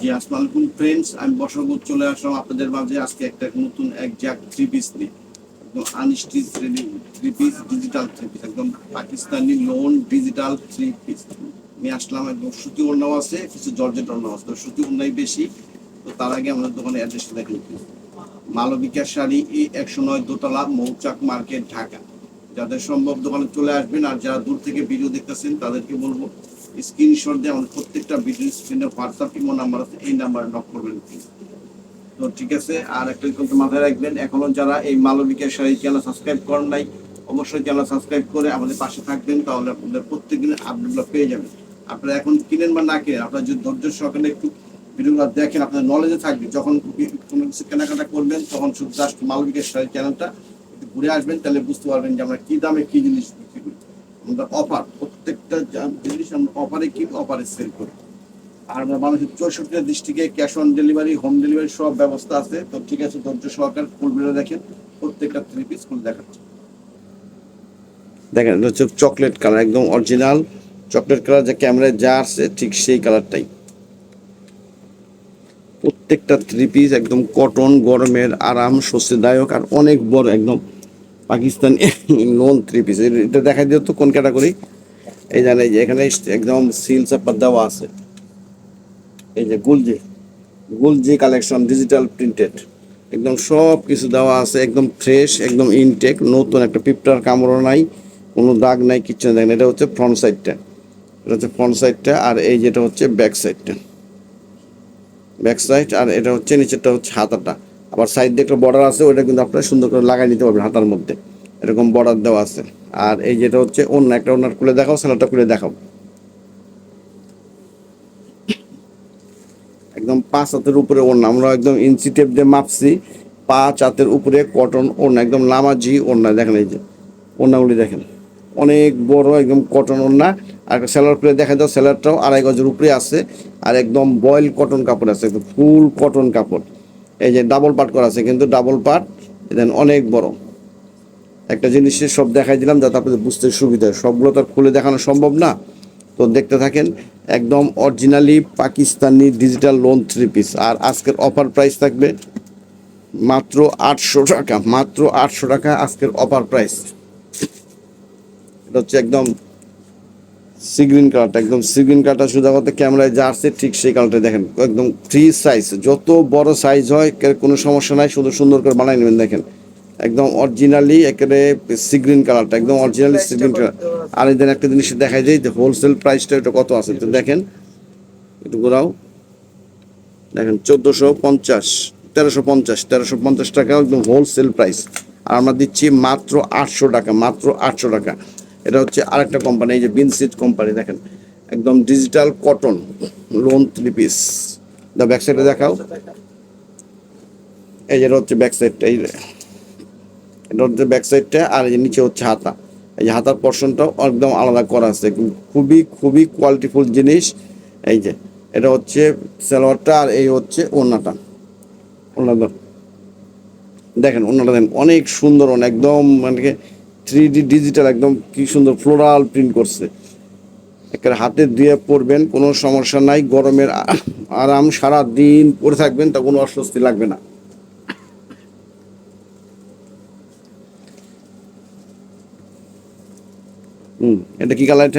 জি, আসসালামু আলাইকুম ফ্রেন্ডস, আমি বশরবত চলে আসলাম আপনাদের মাঝে আজকে একটা নতুন একজাক থ্রি পিস নিয়ে। একদম unstitch three piece, digital three piece, একদম Pakistani lawn digital three piece নিয়ে আসলাম। একদম সুতি ওড়নাও আছে, কিছু জর্জেট ওড়নাও আছে, তো সুতি ওড়নাই বেশি। তো তার আগে আমাদের দোকানে অ্যাড্রেসটা দেখেন প্লিজ। মালবিকা শাড়ি, E109, দোতলা, মৌচাক মার্কেট, ঢাকা। যাদের সম্ভব দোকানে চলে আসবেন, আর যারা দূর থেকে ভিডিও দেখতেছেন তাদেরকে বলবো স্ক্রিনশট দিয়ে আমাদের প্রত্যেকটা ভিডিও স্ক্রিনে হোয়াটসঅ্যাপ ইমো নাম্বার আছে, এই নাম্বারে নক করবেন প্লিজ। তো ঠিক আছে, আর একটা কথা মাথায় রাখবেন, এখনো যারা এই মালবিকা শাড়ি চ্যানেল সাবস্ক্রাইব করেন নাই, অবশ্যই চ্যানেল সাবস্ক্রাইব করে আমাদের পাশে থাকবেন, তাহলে আপনাদের প্রত্যেকদিনের আপডেটগুলো পেয়ে যাবেন। আপনারা এখন কিনেন বা না কিনেন, আপনারা যদি ধৈর্য সহকারে একটু ভিডিওগুলো দেখেন, আপনার নলেজে থাকবে। যখন কোনো কিছু কেনাকাটা করবেন তখন শুধু জাস্ট মালবিকা শাড়ি চ্যানেলটা একটু ঘুরে আসবেন, তাহলে বুঝতে পারবেন যে আমরা কি দামে কি জিনিস বিক্রি করি। আমরা অফার, প্রত্যেকটা জিনিস আমরা অফারে কিনি, অফারে সেল করি। আর আমরা মানুষের 64টা ডিস্ট্রিক্টে cash on delivery, home delivery সব ব্যবস্থা আছে। তো ঠিক আছে, ধৈর্য সহকারে ফুল ভিডিও দেখেন, প্রত্যেকটা থ্রি পিস ফুল দেখাচ্ছে। দেখেন, এটা হচ্ছে চকলেট কালার, একদম অরিজিনাল চকলেট কালার, যে ক্যামেরায় যা আসছে ঠিক সেই কালারটাই। প্রত্যেকটা থ্রি পিস একদম কটন, গরমের আরাম, স্বস্তিদায়ক, আর অনেক বড়, একদম পাকিস্তানি লোন থ্রি পিস। এটা দেখা দিও তো কোন ক্যাটাগরি। এই জানে যে এখানে একদম সিল চাপার দেওয়া আছে। এই যে গুলজি কালেকশন, ডিজিটাল প্রিন্টেড, একদম সব কিছু দেওয়া আছে, একদম ফ্রেশ, একদম ইনটেক, নতুন, একটা পিঁপড়ার কামড়ও নাই, কোনো দাগ নাই, কিচ্ছু নাই। এটা হচ্ছে ফ্রন্ট সাইডটা, এটা হচ্ছে ফ্রন্ট সাইডটা, আর এই যেটা হচ্ছে ব্যাক সাইডটা, ব্যাক সাইড। আর এটা হচ্ছে নিচেরটা হচ্ছে হাতাটা। আবার সাইড দিয়ে একটা বর্ডার আছে, ওইটা কিন্তু আপনারা সুন্দর করে লাগাই নিতে পারবেন হাতার মধ্যে, এরকম বর্ডার দেওয়া আছে। আর এই যেটা হচ্ছে অন্য একটা, ওনার খুলে দেখাও, স্যালাডটা খুলে দেখাও। একদম 5 হাতের উপরে ওড়না, আমরা একদম ইঞ্চি টেপ দিয়ে মাপছি। 5 হাতের উপরে কটন ওড়না, একদম নামাজি ওড়না। দেখেন এই যে ওড়নাগুলি দেখেন, অনেক বড়, একদম কটন ওড়না। আর একটা সেলার খুলে দেখা যাও, সেলারটাও 2.5 গজের উপরে আছে। আর একদম বয়েল কটন কাপড় আছে, একদম ফুল কটন কাপড়। এই যে ডাবল পার্ট করা আছে, কিন্তু ডাবল পার্ট দেন অনেক বড়। একটা জিনিসের সব দেখাই দিলাম যাতে আপনাদের বুঝতে সুবিধা হয়, সবগুলো তো আর খুলে দেখানো সম্ভব না। তো দেখতে থাকেন, একদম originally Pakistani digital lawn three piece. আর আজকের অফার প্রাইস থাকবে মাত্র 800 টাকা, মাত্র 800 টাকা আজকের অফার প্রাইস। এটা হচ্ছে একদম সিগ্রিন কালারটা, একদম সিগ্রিন কালারটা সোজা কথা ক্যামেরায় যা আসছে ঠিক সেই কালারটা দেখেন, একদম ফ্রি সাইজ, যত বড় সাইজ হয় কোনো সমস্যা নাই, শুধু সুন্দর করে বানাই নেবেন। দেখেন একদম অরিজিনালি একেবারে সিগ্রিন কালারটা, একদম অরিজিনালি সিগ্রিন কালার। আর এই একটা জিনিস দেখাই যায় যে হোলসেল প্রাইসটা এটা কত আছে, তো দেখেন একটু ঘোরাও, দেখেন 1450, 1350 টাকা, একদম হোলসেল প্রাইস। আর আমরা দিচ্ছি মাত্র 800 টাকা, মাত্র 800 টাকা। এটা হচ্ছে আরেকটা কোম্পানি, এই যে বিনসিট কোম্পানি, দেখেন একদম digital cotton lawn three piece. The back সাইডে দেখাও, এই যে এটা হচ্ছে ব্যাক সাইডটা, এই এটা হচ্ছে ব্যাক সাইডটা। আর এই যে নিচে হচ্ছে হাতা, এই যে হাতার পোর্শনটাও একদম আলাদা করা আছে, খুবই খুবই কোয়ালিটিফুল জিনিস। এই যে এটা হচ্ছে সালোয়ারটা, আর এই হচ্ছে ওড়নাটা। ওড়নাটা দেখেন, ওড়নাটা দেখেন অনেক সুন্দর, একদম মানে 3D ডিজিটাল, একদম কি সুন্দর ফ্লোরাল প্রিন্ট করছে। একটা হাতে দিয়ে পরবেন, কোনো সমস্যা নাই, গরমের আরাম, সারা দিন পরে থাকবেন, তা কোনো অস্বস্তি লাগবে না। এটা কি কালার?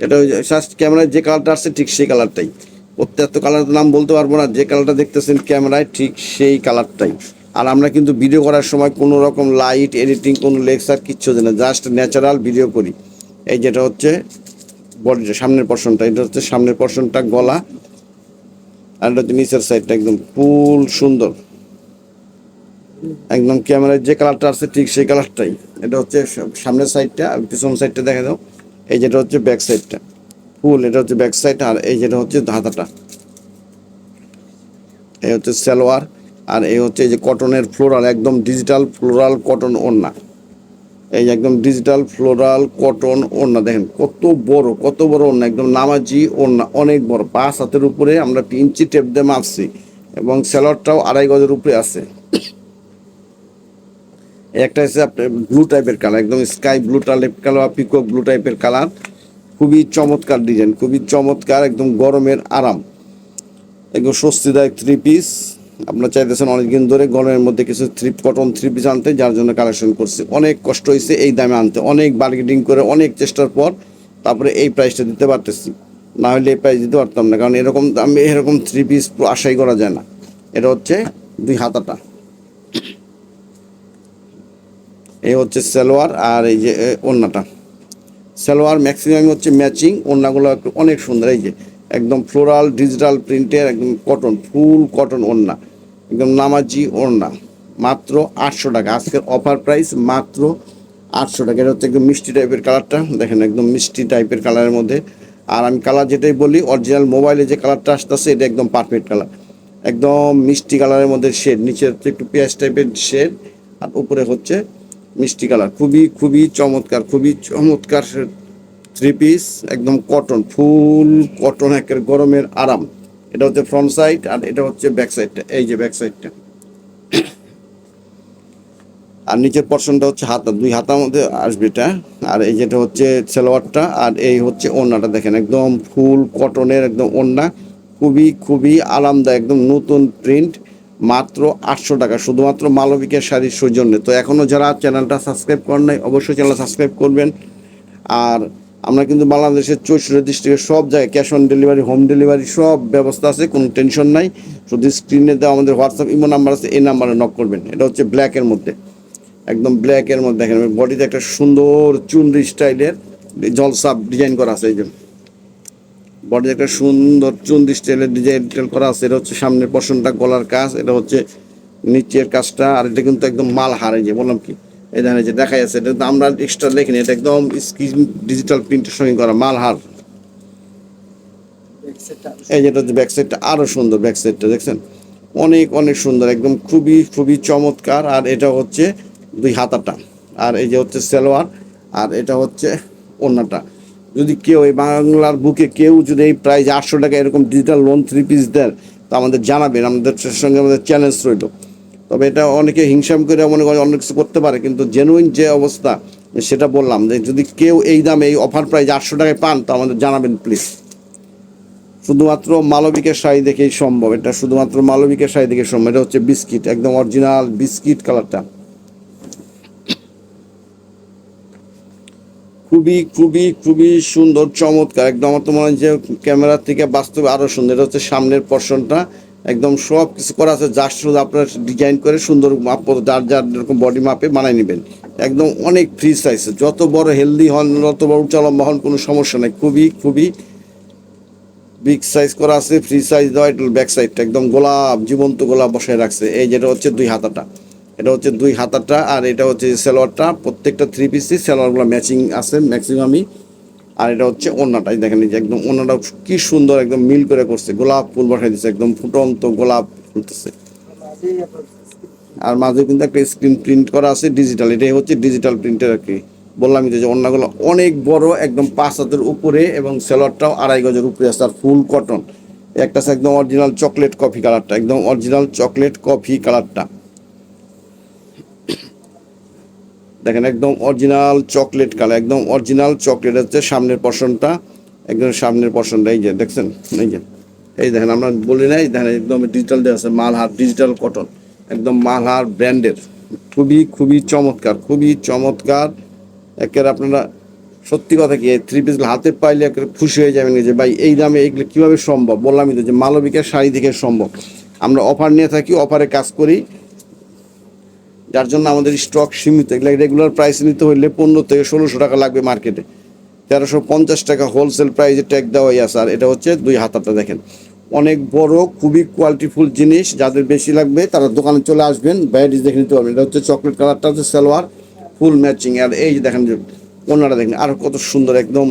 এটা ওই জাস্ট ক্যামেরায় যে কালারটা আসছে ঠিক সেই কালারটাই। প্রত্যেকটা কালারের নাম বলতে পারবো না, যে কালারটা দেখতেছেন ক্যামেরায় ঠিক সেই কালারটাই। আর আমরা কিন্তু ভিডিও করার সময় কোনো রকম লাইট এডিটিং, কোনো লেক্সার কিচ্ছু দিই না, জাস্ট ন্যাচারাল ভিডিও করি। এই যেটা হচ্ছে বডিটা, সামনের পর্শনটা, এটা হচ্ছে সামনের পর্শনটা, গলা। আর এটা হচ্ছে নিচের সাইডটা, একদম ফুল সুন্দর, একদম ক্যামেরায় যে কালারটা আসছে ঠিক সেই কালারটাই। এটা হচ্ছে সামনের সাইডটা, আর পিছন সাইডটা দেখা দাও। এই যেটা হচ্ছে ব্যাক সাইডটা ফুল, এটা হচ্ছে ব্যাক সাইড। আর এই যেটা হচ্ছে হাতাটা, এই হচ্ছে সালোয়ার। আর এই হচ্ছে এই যে কটনের ফ্লোরাল, একদম ডিজিটাল ফ্লোরাল কটন ওড়না। এই একদম ডিজিটাল ফ্লোরাল কটন ওড়না, দেখেন কত বড়, কত বড় ওড়না, একদম নামাজি ওড়না, অনেক বড়। 5 হাতের উপরে আমরা ইঞ্চি টেপ দিয়ে মাপছি, এবং সালোয়ারটাও 2.5 গজের উপরে আছে। একটা হচ্ছে আপনার ব্লু টাইপের কালার, একদম স্কাই ব্লু টাইপের কালার, পিকক ব্লু টাইপের কালার, খুবই চমৎকার ডিজাইন, খুবই চমৎকার, একদম গরমের আরাম। একদম স্বস্তিদায়ক থ্রি পিস। আপনারা চাইতেছেন অনেকদিন ধরে গরমের মধ্যে কিছু কটন থ্রি পিস আনতে, যার জন্য কালেকশন করছি। অনেক কষ্ট হয়েছে এই দামে আনতে, অনেক বার্গেনিং করে অনেক চেষ্টার পর তারপরে এই প্রাইসটা দিতে পারতেছি। না হলে এই প্রাইস দিতে পারতাম না, কারণ এরকম দামে এরকম থ্রি পিস আশাই করা যায় না। এটা হচ্ছে 2 হাতাটা, এই হচ্ছে সালোয়ার, আর এই যে ওড়নাটা। সালোয়ার ম্যাক্সিমাম হচ্ছে ম্যাচিং, ওড়নাগুলো অনেক সুন্দর। এই যে একদম ফ্লোরাল ডিজিটাল প্রিন্টের একদম কটন, ফুল কটন ওড়না, একদম নামাজি ওড়না, মাত্র 800 টাকা। আজকের অফার প্রাইস মাত্র 800 টাকা। এটা হচ্ছে একদম মিষ্টি টাইপের কালারটা, দেখেন একদম মিষ্টি টাইপের কালারের মধ্যে। আর আমি কালার যেটাই বলি, অরিজিনাল মোবাইলে যে কালারটা আসতেছে এটা একদম পারফেক্ট কালার, একদম মিষ্টি কালারের মধ্যে শেড, নিচে হচ্ছে একটু পেঁয়াজ টাইপের শেড, আর উপরে হচ্ছে মিষ্টি কালার। খুবই খুবই চমৎকার, খুবই চমৎকার থ্রি পিস, একদম কটন, ফুল কটন, একের গরমের আরাম। এটা হচ্ছে ফ্রন্ট সাইড, আর এটা হচ্ছে ব্যাক সাইডটা, এই যে ব্যাক সাইডটা। আর নিচের পর্শনটা হচ্ছে হাতা, 2 হাতার মধ্যে আসবে এটা। আর এই যেটা হচ্ছে সালোয়ারটা, আর এই হচ্ছে ওড়নাটা, দেখেন একদম ফুল কটনের একদম ওড়না, খুবই খুবই আরামদায়ক, একদম নতুন প্রিন্ট, মাত্র 800 টাকা, শুধুমাত্র মালবিকের শাড়ির সৌজন্যে। তো এখনও যারা চ্যানেলটা সাবস্ক্রাইব করেন নাই, অবশ্যই চ্যানেল সাবস্ক্রাইব করবেন। আর আমরা কিন্তু বাংলাদেশের 64 ডিস্ট্রিক্টের সব জায়গায় cash on delivery, home delivery সব ব্যবস্থা আছে, কোনো টেনশন নাই। শুধু স্ক্রিনে দেওয়া আমাদের হোয়াটসঅ্যাপ ইমো নাম্বার আছে, এই নাম্বারে নক করবেন। এটা হচ্ছে ব্ল্যাকের মধ্যে, একদম ব্ল্যাকের মধ্যে। দেখেন বডিতে একটা সুন্দর চুনরি স্টাইলের জলসাপ ডিজাইন করা আছে, এই যে বডিতে একটা সুন্দর চুনরি স্টাইলের ডিজাইন করা আছে। এটা হচ্ছে সামনের পশনটা, গলার কাজ, এটা হচ্ছে নিচের কাজটা। আর এটা কিন্তু একদম মাল হার, এই যে বললাম কি, এই দেখেন যে দেখা যাচ্ছে, এটা কিন্তু আমরা এক্সট্রা লেখিনি, এটা একদম স্ক্রিন ডিজিটাল প্রিন্টের সঙ্গে করা মাল হার। এই যেটা হচ্ছে ব্যাক সাইডটা, আরো সুন্দর ব্যাক সাইডটা, দেখছেন অনেক অনেক সুন্দর, একদম খুবই খুবই চমৎকার। আর এটা হচ্ছে 2 হাতাটা, আর এই যে হচ্ছে সালোয়ার, আর এটা হচ্ছে ওড়নাটা। যদি কেউ এই বাংলার বুকে কেউ যদি এই প্রাইস 800 টাকা এরকম ডিজিটাল লোন থ্রি পিস দেন, তো আমাদের জানাবেন, আমাদের সঙ্গে আমাদের চ্যালেঞ্জ রইল। তবে এটা অনেকে হিংসাম করে মনে করে অনেক কিছু করতে পারে, কিন্তু জেনুইন যে অবস্থা সেটা বললাম, যে যদি কেউ এই দামে এই অফার প্রাইস 800 টাকায় পান, তো আমাদের জানাবেন প্লিজ। শুধুমাত্র মালবিকের শাড়ি দেখেই সম্ভব, এটা শুধুমাত্র মালবিকের শাড়ি দেখে সম্ভব। এটা হচ্ছে বিস্কিট, একদম অরিজিনাল বিস্কিট কালারটা, খুবই খুবই খুবই সুন্দর চমৎকার, একদম আমার তো মনে হয় যে ক্যামেরার থেকে বাস্তবে আরও সুন্দর। এটা হচ্ছে সামনের পর্শনটা, একদম সব কিছু করা আছে, জাস্ট শুধু আপনার ডিজাইন করে সুন্দর মাপ, যার যার এরকম বডি মাপে বানাই নেবেন। একদম অনেক ফ্রি সাইজ, যত বড় হেলদি হন, যত বড় উচ্চালম্বা হন, কোনো সমস্যা নেই। খুবই খুবই বিগ সাইজ করা আছে, ফ্রি সাইজ দেওয়া। এটা ব্যাক সাইডটা একদম গোলাপ, জীবন্ত গোলাপ বসায় রাখছে। এই যেটা হচ্ছে 2 হাতাটা, এটা হচ্ছে 2 হাতাটা, আর এটা হচ্ছে সালোয়ারটা। প্রত্যেকটা থ্রি পিসই সালোয়ারগুলো ম্যাচিং আছে ম্যাক্সিমামই। আর এটা হচ্ছে ওড়নাটাই, দেখেন এই যে একদম ওড়নাটা কি সুন্দর, একদম মিল করে করছে, গোলাপ ফুল বসাই দিচ্ছে, একদম ফুটন্ত গোলাপ ফুলতেছে। আর মাঝে কিন্তু একটা স্ক্রিন প্রিন্ট করা আছে ডিজিটাল, এটাই হচ্ছে ডিজিটাল প্রিন্টের আর কি। বললামই তো যে ওড়নাগুলো অনেক বড়, একদম 5 হাতের উপরে, এবং সালোয়ারটাও 2.5 গজের উপরে আছে, আর ফুল কটন। একটা আছে একদম অরিজিনাল চকলেট কফি কালারটা, একদম অরিজিনাল চকলেট কফি কালারটা, দেখেন একদম অরিজিনাল চকলেট কালার, একদম অরিজিনাল চকলেট। হচ্ছে সামনের পর্শনটা, একদম সামনের পর্শনটা, এই যে দেখছেন, এই যে এই দেখেন, আমরা বলি নাই, দেখেন একদম ডিজিটাল দেওয়া আছে, মালহার ডিজিটাল কটন, একদম মালহার ব্র্যান্ডের। খুবই খুবই চমৎকার, খুবই চমৎকার। একের আপনারা সত্যি কথা কি, এই থ্রি পিসগুলো হাতে পাইলে একের খুশি হয়ে যাবেন যে ভাই এই দামে এগুলো কীভাবে সম্ভব। বললামই তো যে মালবিকের শাড়ি থেকে সম্ভব। আমরা অফার নিয়ে থাকি, অফারে কাজ করি, যার জন্য আমাদের স্টক সীমিত। এগুলো রেগুলার প্রাইস নিতে হলে 15 থেকে 1600 টাকা লাগবে মার্কেটে, 1350 টাকা হোলসেল প্রাইসে ট্যাগ দেওয়াই আছে। আর এটা হচ্ছে 2 হাতাটা, দেখেন অনেক বড়, খুবই কোয়ালিটিফুল জিনিস। যাদের বেশি লাগবে তারা দোকানে চলে আসবেন, ভ্যারাইটিস দেখে নিতে পারবেন। এটা হচ্ছে চকলেট কালারটা, হচ্ছে সালোয়ার ফুল ম্যাচিং। আর এই যে দেখেন যে ওনারা দেখেন আরও কত সুন্দর, একদম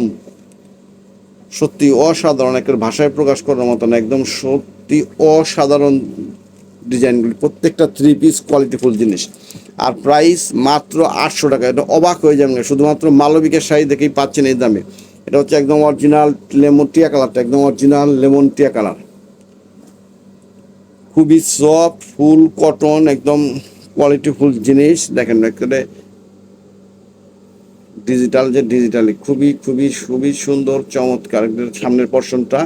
সত্যি অসাধারণ, একটা ভাষায় প্রকাশ করার মতো না, একদম সত্যি অসাধারণ ডিজাইনগুলি, প্রত্যেকটা থ্রি পিস কোয়ালিটিফুল জিনিস। আর প্রাইস মাত্র 800 টাকা। এটা অবাক হয়ে যাবেন, শুধুমাত্র মালবিকের শাড়ি দেখেই পাচ্ছেন এই দামে। এটা হচ্ছে একদম অরিজিনাল লেমন টিয়া কালারটা, একদম অরিজিনাল লেমন টিয়া কালার, খুবই সফট ফুল কটন, একদম কোয়ালিটিফুল জিনিস। দেখেন একেবারে ডিজিটাল, যে ডিজিটালি খুবই খুবই খুবই সুন্দর চমৎকার। সামনের পর্শনটা,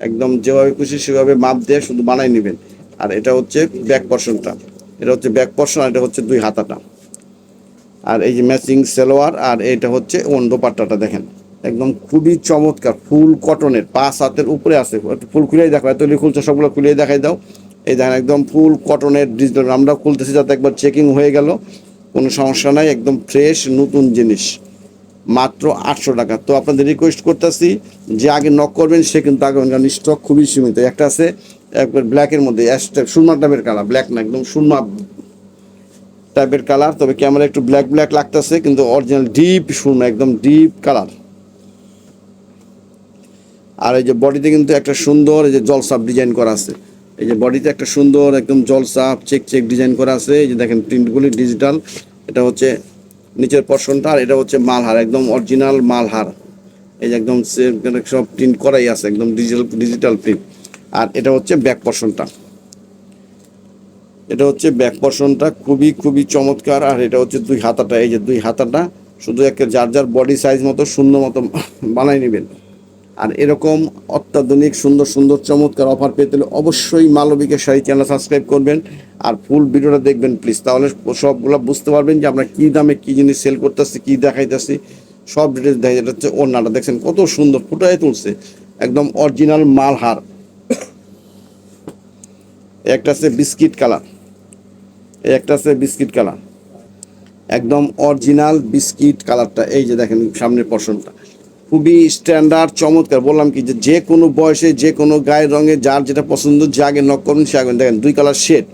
একদম যেভাবে খুশি সেভাবে মাপ দিয়ে শুধু বানাই নেবেন। আর এটা হচ্ছে ব্যাক পর্শনটা, এটা হচ্ছে ব্যাক পর্শন, আর এটা হচ্ছে দুই হাতাটা। আর এই যে ম্যাচিং সালোয়ার, আর এটা হচ্ছে দোপাট্টাটা দেখেন একদম খুবই চমৎকার, ফুল কটনের, 5 হাতের উপরে আছে। ফুল খুলেই দেখো, এত খুলছে সবগুলো খুলেই দেখাই দাও। এই দেখেন একদম ফুল কটনের ডিজিটাল, আমরা খুলতেছি যাতে একবার চেকিং হয়ে গেল, কোনো সমস্যা নাই, একদম ফ্রেশ নতুন জিনিস, মাত্র 800 টাকা। তো আপনাদের রিকোয়েস্ট করতেছি যে আগে নক করবেন সে কিন্তু আগে, কারণ স্টক খুবই সীমিত। একটা আছে একবার ব্ল্যাকের মধ্যে অ্যাশ টাইপ, সুরমা টাইপের কালার, ব্ল্যাক না একদম সুরমা টাইপের কালার, তবে ক্যামেরা একটু ব্ল্যাক ব্ল্যাক লাগতেছে, কিন্তু অরিজিনাল ডিপ সুরমা, একদম ডিপ কালার। আর এই যে বডিতে কিন্তু একটা সুন্দর এই যে জলসাপ ডিজাইন করা আছে, এই যে বডিতে একটা সুন্দর একদম জলসাপ চেক চেক ডিজাইন করা আছে। এই যে দেখেন প্রিন্টগুলি ডিজিটাল, এটা হচ্ছে নিচের পর্শনটা, আর এটা হচ্ছে মালহার, একদম অরিজিনাল মালহার। এই যে একদম সব প্রিন্ট করাই আছে, একদম ডিজিটাল প্রিন্ট। আর এটা হচ্ছে ব্যাক পর্শনটা, এটা হচ্ছে ব্যাক পর্শনটা খুবই খুবই চমৎকার। আর এটা হচ্ছে দুই হাতাটা, এই যে দুই হাতাটা শুধু একটা যার যার বডি সাইজ মতো সুন্দর মতো বানাই নেবেন। আর এরকম অত্যাধুনিক সুন্দর সুন্দর চমৎকার অফার পেতে হলে অবশ্যই মালবিকা শাড়ি চ্যানেল সাবস্ক্রাইব করবেন, আর ফুল ভিডিওটা দেখবেন প্লিজ, তাহলে সবগুলো বুঝতে পারবেন যে আমরা কী দামে কী জিনিস সেল করতেছি, কী দেখাইতেছি, সব ডিটেলস দেখা। এটা হচ্ছে ওড়নাটা দেখছেন কত সুন্দর ফুটায় তুলছে, একদম অরিজিনাল মালহার। একটা আছে বিস্কিট কালার, একটা আছে বিস্কিট কালার, একদম অরিজিনাল বিস্কিট কালারটা। এই যে দেখেন সামনের পর্শনটা খুবই স্ট্যান্ডার্ড চমৎকার। বললাম কি যে কোনো বয়সে যে কোনো গায়ের রঙে যার যেটা পছন্দ, যে আগে নক করুন সে আগে। দেখেন দুই কালার শেড,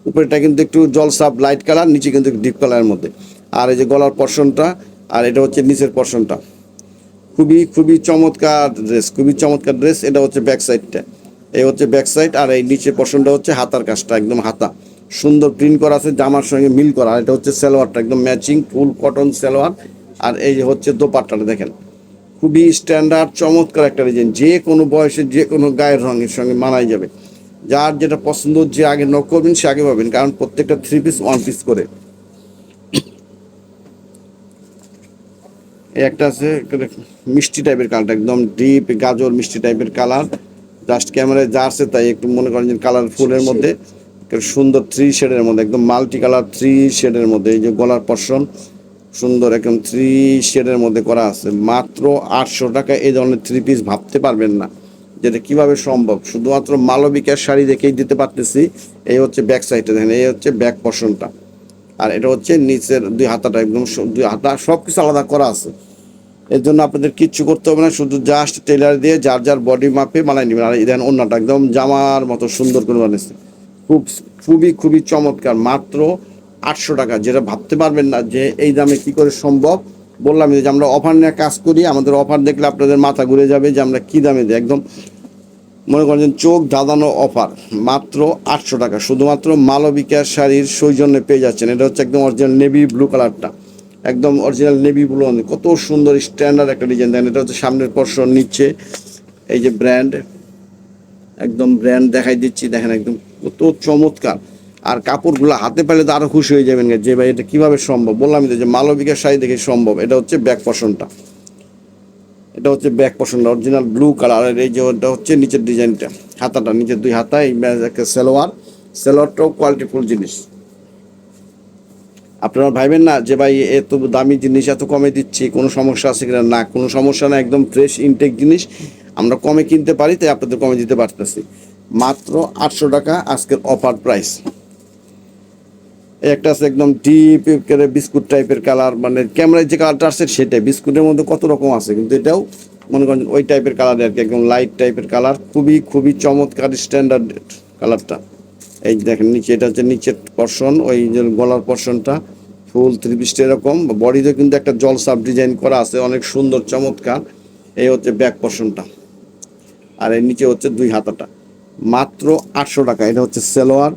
উপরেটা কিন্তু একটু জলসাপ লাইট কালার, নিচে কিন্তু ডিপ কালারের মধ্যে। আর এই যে গলার পর্শনটা, আর এটা হচ্ছে নিচের পর্শনটা, খুবই খুবই চমৎকার ড্রেস, খুবই চমৎকার ড্রেস। এটা হচ্ছে ব্যাক সাইডটা, এই হচ্ছে ব্যাক সাইড। আর এই নিচের পর্শনটা হচ্ছে হাতার কাজটা, একদম হাতা সুন্দর প্রিন্ট করা আছে, জামার সঙ্গে মিল করা। আর এটা হচ্ছে সালোয়ারটা, একদম ম্যাচিং ফুল কটন সালোয়ার। আর এই যে হচ্ছে দোপাট্টাটা দেখেন খুবই স্ট্যান্ডার্ড চমৎকার একটা ডিজাইন, যে কোনো বয়সে যে কোনো গায়ের রঙের সঙ্গে মানাই যাবে। যার যেটা পছন্দ যে আগে নক করবেন সে আগে পাবেন, কারণ প্রত্যেকটা 3 পিস 1 পিস করে। এই একটা আছে মিষ্টি টাইপের কালারটা, একদম ডিপ গাজর মিষ্টি টাইপের কালার, জাস্ট ক্যামেরায় যা আছে তাই একটু মনে করেন যে কালারফুলের মধ্যে সুন্দর 3 শেডের মধ্যে, একদম মাল্টি কালার 3 শেডের মধ্যে। এই যে গলার পর্শন সুন্দর একদম 3 শেডের মধ্যে করা আছে, মাত্র 800 টাকা। এই ধরনের 3 পিস ভাবতে পারবেন না যেটা কিভাবে সম্ভব, শুধুমাত্র মালবিকার শাড়ি দেখেই দিতে পারতেছি। এই হচ্ছে ব্যাক সাইডটা দেখেন, এই হচ্ছে ব্যাক পর্শনটা। আর এটা হচ্ছে নিচের দুই হাতাটা, একদম দুই হাতা সব কিছু আলাদা করা আছে। এর জন্য আপনাদের কিচ্ছু করতে হবে না, শুধু জাস্ট টেলার দিয়ে যার যার বডি মাপে বানাই নেবেন। আর এই দেখেন অন্যটা একদম জামার মতো সুন্দর করে বানিয়েছে, খুব খুবই খুবই চমৎকার, মাত্র 800 টাকা। যেটা ভাবতে পারবেন না যে এই দামে কি করে সম্ভব। বললাম যে আমরা অফার নিয়ে কাজ করি, আমাদের অফার দেখলে আপনাদের মাথা ঘুরে যাবে যে আমরা কী দামে দিই। একদম মনে করেন চোখ ধাঁধানো অফার, মাত্র 800 টাকা, শুধুমাত্র মালবিকার শাড়ির সৌজন্যে পেয়ে যাচ্ছেন। এটা হচ্ছে একদম অরিজিনাল নেভি ব্লু কালারটা, একদম অরিজিনাল নেভি ব্লু, কত সুন্দর স্ট্যান্ডার্ড একটা ডিজাইন। দেখেন এটা হচ্ছে সামনের পর্শন, নিচ্ছে এই যে ব্র্যান্ড, একদম ব্র্যান্ড দেখাই দিচ্ছি, দেখেন একদম কত চমৎকার। আর কাপড়গুলো হাতে পেলে তো আরও খুশি হয়ে যাবেন যে ভাই এটা কীভাবে সম্ভব। বললাম যে মালবিকার শাড়ি দেখে সম্ভব। এটা হচ্ছে ব্যাক পর্শনটা, এটা হচ্ছে ব্যাক পর্শনটা অরিজিনাল ব্লু কালার। আর এই যে ওটা হচ্ছে নিচের ডিজাইনটা, হাতাটা নিচের দুই হাতা, এই একটা সালোয়ার, সালোয়ারটাও কোয়ালিটিফুল জিনিস। আপনারা ভাইবেন না যে ভাই এত দামি জিনিস এত কমে দিচ্ছি, কোনো সমস্যা আছে কিনা, না কোনো সমস্যা না, একদম ফ্রেশ ইনটেক জিনিস, আমরা কমে কিনতে পারি তাই আপনাদের কমে দিতে পারতেছি। মাত্র 800 টাকা আজকের অফার প্রাইস। একটা আছে একদম ডিপ বিস্কুট টাইপের কালার, মানে ক্যামেরায় যে কালারটা আসছে সেটাই, বিস্কুটের মধ্যে কত রকম আছে কিন্তু এটাও মনে করেন ওই টাইপের কালার আর কি, একদম লাইট টাইপের কালার, খুবই খুবই চমৎকার স্ট্যান্ডার্ড কালারটা। এই দেখেন নিচে, এটা হচ্ছে নিচের পর্শন, ওই যে গলার পর্শনটা ফুল 3 পিস এরকম, বডিতে কিন্তু একটা জলসাপ ডিজাইন করা আছে, অনেক সুন্দর চমৎকার। এই হচ্ছে ব্যাক পর্শনটা, আর এর নিচে হচ্ছে দুই হাতাটা, মাত্র 800 টাকা। এটা হচ্ছে সালোয়ার,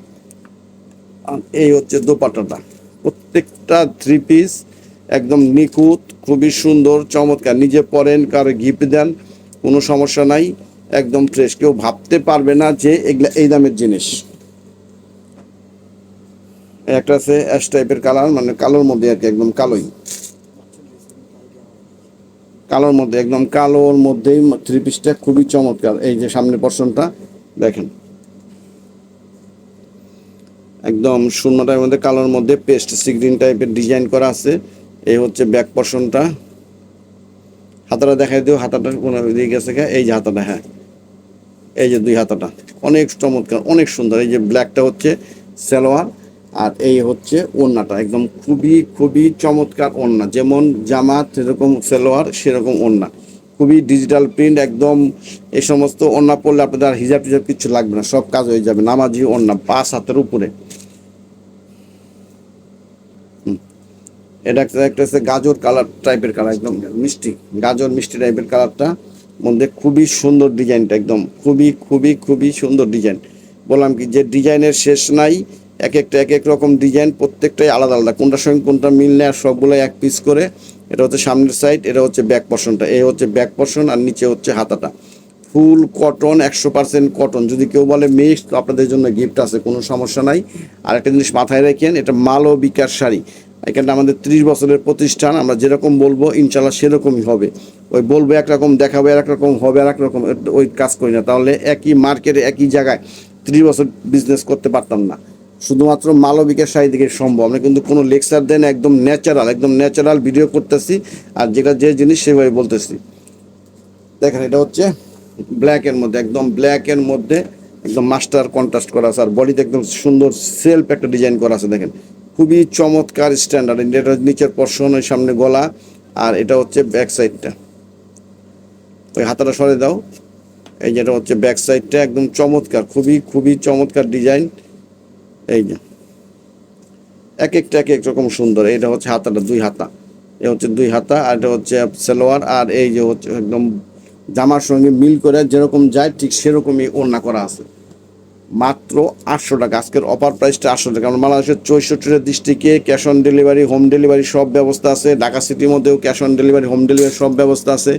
এই হচ্ছে দোপাট্টাটা, প্রত্যেকটা 3 পিস একদম নিখুঁত, খুবই সুন্দর চমৎকার। নিজে পরেন, কারো গিফট দেন, কোনো সমস্যা নাই, একদম ফ্রেশ, কেউ ভাবতে পারবে না যে এগুলা এই দামের জিনিস। একটা আছে অ্যাশ টাইপের কালার, মানে কালোর মধ্যে আর কি, একদম কালোই, কালোর মধ্যে, একদম কালোর মধ্যেই থ্রি পিসটা খুবই চমৎকার। এই যে সামনের পোরশনটা দেখেন, একদম শূন্যটার মধ্যে কালোর মধ্যে পেস্ট সি গ্রিন টাইপের ডিজাইন করা আছে। এই হচ্ছে ব্যাক পোরশনটা। হাতাটা দেখাই দিও, হাতাটা কোনো দিকে গেছে, এই যে হাতাটা, হ্যাঁ এই যে দুই হাতাটা অনেক চমৎকার, অনেক সুন্দর। এই যে ব্ল্যাকটা হচ্ছে সালোয়ার, আর এই হচ্ছে ওড়নাটা, একদম খুবই খুবই চমৎকার ওড়না। যেমন জামা সেরকম সালোয়ার, সেরকম ওড়না, খুবই ডিজিটাল প্রিন্ট একদম। এই সমস্ত ওড়না পরলে আপনাদের আর হিজাব টিজাব কিছু লাগবে না, সব কাজ হয়ে যাবে। নামাজি ওড়না 5 হাতের উপরে। এটা একটা হচ্ছে গাজর কালার টাইপের কালার, একদম মিষ্টি গাজর মিষ্টি টাইপের কালারটা মধ্যে খুবই সুন্দর ডিজাইনটা, একদম খুবই খুবই খুবই সুন্দর ডিজাইন। বললাম কি যে ডিজাইনের শেষ নাই, এক একটা এক এক রকম ডিজাইন, প্রত্যেকটাই আলাদা আলাদা, কোনটার সঙ্গে কোনটা মিল নেই, আর সবগুলো এক পিস করে। এটা হচ্ছে সামনের সাইড, এটা হচ্ছে ব্যাক পোরশনটা। এই হচ্ছে ব্যাক পোরশন, আর নিচে হচ্ছে হাতাটা। ফুল কটন, 100% কটন। যদি কেউ বলে মিক্স, তো আপনাদের জন্য গিফট আছে, কোনো সমস্যা নাই। আর একটা জিনিস মাথায় রাখেন, এটা মালবিকার শাড়ি। এখানটা আমাদের 30 বছরের প্রতিষ্ঠান, আমরা যেরকম বলবো ইনশাল্লাহ সেরকমই হবে। ওই বলবো একরকম, দেখাবো একরকম, হবে আর একরকম, ওই কাজ করি না। তাহলে একই মার্কেটে একই জায়গায় 30 বছর বিজনেস করতে পারতাম না। শুধুমাত্র মালবিকের শাড়ি দিকে সম্ভব। আমরা কিন্তু কোনো লেকচার দেন, একদম ন্যাচারাল, একদম ন্যাচারাল ভিডিও করতেছি, আর যেটা যে জিনিস সেভাবে বলতেছি। দেখেন এটা হচ্ছে ব্ল্যাকের মধ্যে, একদম ব্ল্যাকের মধ্যে একদম মাস্টার কন্ট্রাস্ট করা আছে, আর বডিতে একদম সুন্দর সেলফ একটা ডিজাইন করা আছে। দেখেন খুবই চমৎকার স্ট্যান্ডার্ড। এটা নিচের পোরশন, ওই সামনে গলা, আর এটা হচ্ছে ব্যাক সাইডটা। ওই হাতাটা সরে দাও। এই যেটা হচ্ছে ব্যাক সাইডটা, একদম চমৎকার, খুবই খুবই চমৎকার ডিজাইন। এই যে এক একটা এক এক রকম সুন্দর। এটা হচ্ছে হাতাটা, দুই হাতা, এ হচ্ছে দুই হাতা, আর এটা হচ্ছে সালোয়ার, আর এই যে হচ্ছে একদম জামার সঙ্গে মিল করে যেরকম যায় ঠিক সেরকমই ওড়না করা আছে। মাত্র 800 টাকা, আজকের অফার প্রাইসটা 800 টাকা। আমরা বাংলাদেশের 64টা ডিস্ট্রিক্টে cash on delivery, home delivery সব ব্যবস্থা আছে। ঢাকা সিটির মধ্যেও cash on delivery, home delivery সব ব্যবস্থা আছে।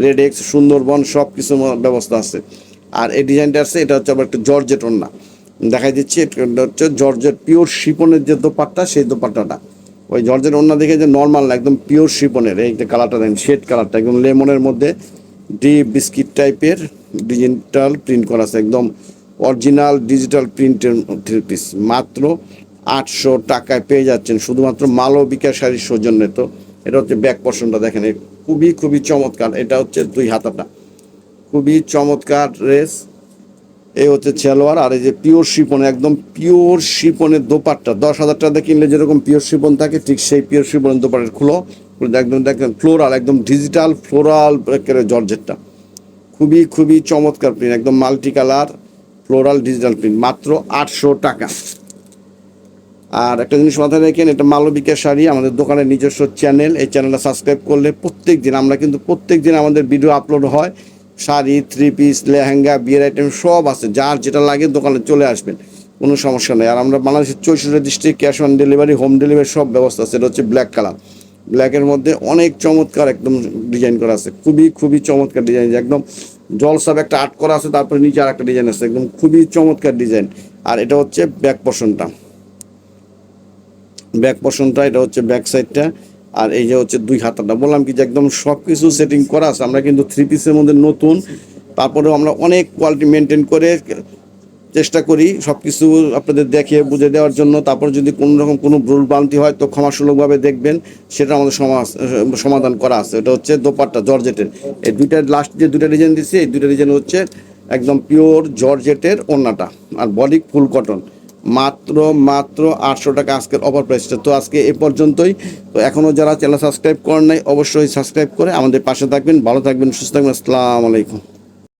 রেডেক্স, সুন্দরবন সব কিছু ব্যবস্থা আছে। আর এই ডিজাইনটা আছে, এটা হচ্ছে আবার একটা জর্জেট ওড়না দেখাই দিচ্ছি। এটা হচ্ছে জর্জেট পিওর শিপনের যে দোপাট্টা, সেই দোপাট্টাটা। ওই জর্জেট ওড়না দেখে যে নর্মাল না, একদম পিওর শিপনের। এই যে কালারটা দেখেন, শেড কালারটা একদম লেমনের মধ্যে ডিপ বিস্কিট টাইপের ডিজিটাল প্রিন্ট করা আছে, একদম অরিজিনাল ডিজিটাল প্রিন্টের থ্রি পিস। মাত্র 800 টাকায় পেয়ে যাচ্ছেন, শুধুমাত্র মালবিকা শাড়ির সৌজন্যে। তো এটা হচ্ছে ব্যাক পোরশনটা দেখেন, খুবই খুবই চমৎকার। এটা হচ্ছে দুই হাতাটা, খুবই চমৎকার ড্রেস। এই হচ্ছে সালোয়ার, আর এই যে পিওর শিপন, একদম পিওর শিপনের দোপাট্টা। 10,000 টাকা কিনলে যেরকম পিওর শিপন থাকে, ঠিক সেই পিওর শিপনের দোপাট্টা খুলো, একদম দেখেন ফ্লোরাল, একদম ডিজিটাল ফ্লোরাল জর্জেটটা। খুবই খুবই চমৎকার প্রিন্ট, একদম multi colour floral digital print, মাত্র 800 টাকা। আর একটা জিনিস মাথায় রাখেন, এটা মালবিকা শাড়ি, আমাদের দোকানের নিজস্ব চ্যানেল। এই চ্যানেলটা সাবস্ক্রাইব করলে প্রত্যেক দিন, আমরা কিন্তু প্রত্যেক দিন আমাদের ভিডিও আপলোড হয়। শাড়ি, থ্রি পিস, লেহেঙ্গা, বিয়ের আইটেম সব আছে। যার যেটা লাগে দোকানে চলে আসবেন, কোনো সমস্যা নেই। আর আমরা বাংলাদেশের 64 district cash on delivery, home delivery সব ব্যবস্থা আছে। এটা হচ্ছে ব্ল্যাক কালার, ব্ল্যাকের মধ্যে অনেক চমৎকার একদম ডিজাইন করা আছে, খুবই খুবই চমৎকার ডিজাইন, একদম জলসাব একটা আর্ট করা আছে। তারপরে নিচে আর একটা ডিজাইন আছে, একদম খুবই চমৎকার ডিজাইন। আর এটা হচ্ছে ব্যাক পোরশনটা, ব্যাক পোরশনটা, এটা হচ্ছে ব্যাক সাইডটা। আর এই যে হচ্ছে দুই হাতাটা। বললাম কি যে একদম সব কিছু সেটিং করা আছে। আমরা কিন্তু থ্রি পিসের মধ্যে নতুন, তারপরেও আমরা অনেক কোয়ালিটি মেনটেন করে চেষ্টা করি সব কিছু আপনাদের দেখিয়ে বুঝে দেওয়ার জন্য। তারপর যদি কোনো রকম কোনো ভুলভ্রান্তি হয় তো ক্ষমাসুলভভাবে দেখবেন, সেটা আমাদের সমাধান করা আছে। এটা হচ্ছে দোপাট্টা জর্জেটের। এই দুইটা লাস্ট যে দুইটা ডিজাইন দিচ্ছি, এই দুইটা ডিজাইন হচ্ছে একদম পিওর জর্জেটের ওড়নাটা, আর বডি ফুল কটন। মাত্র মাত্র 800 টাকা আজকের অফার প্রাইসটা। তো আজকে এ পর্যন্তই। তো এখনও যারা চ্যানেল সাবস্ক্রাইব করেন নাই, অবশ্যই সাবস্ক্রাইব করে আমাদের পাশে থাকবেন। ভালো থাকবেন, সুস্থ থাকবেন। আসসালামু আলাইকুম।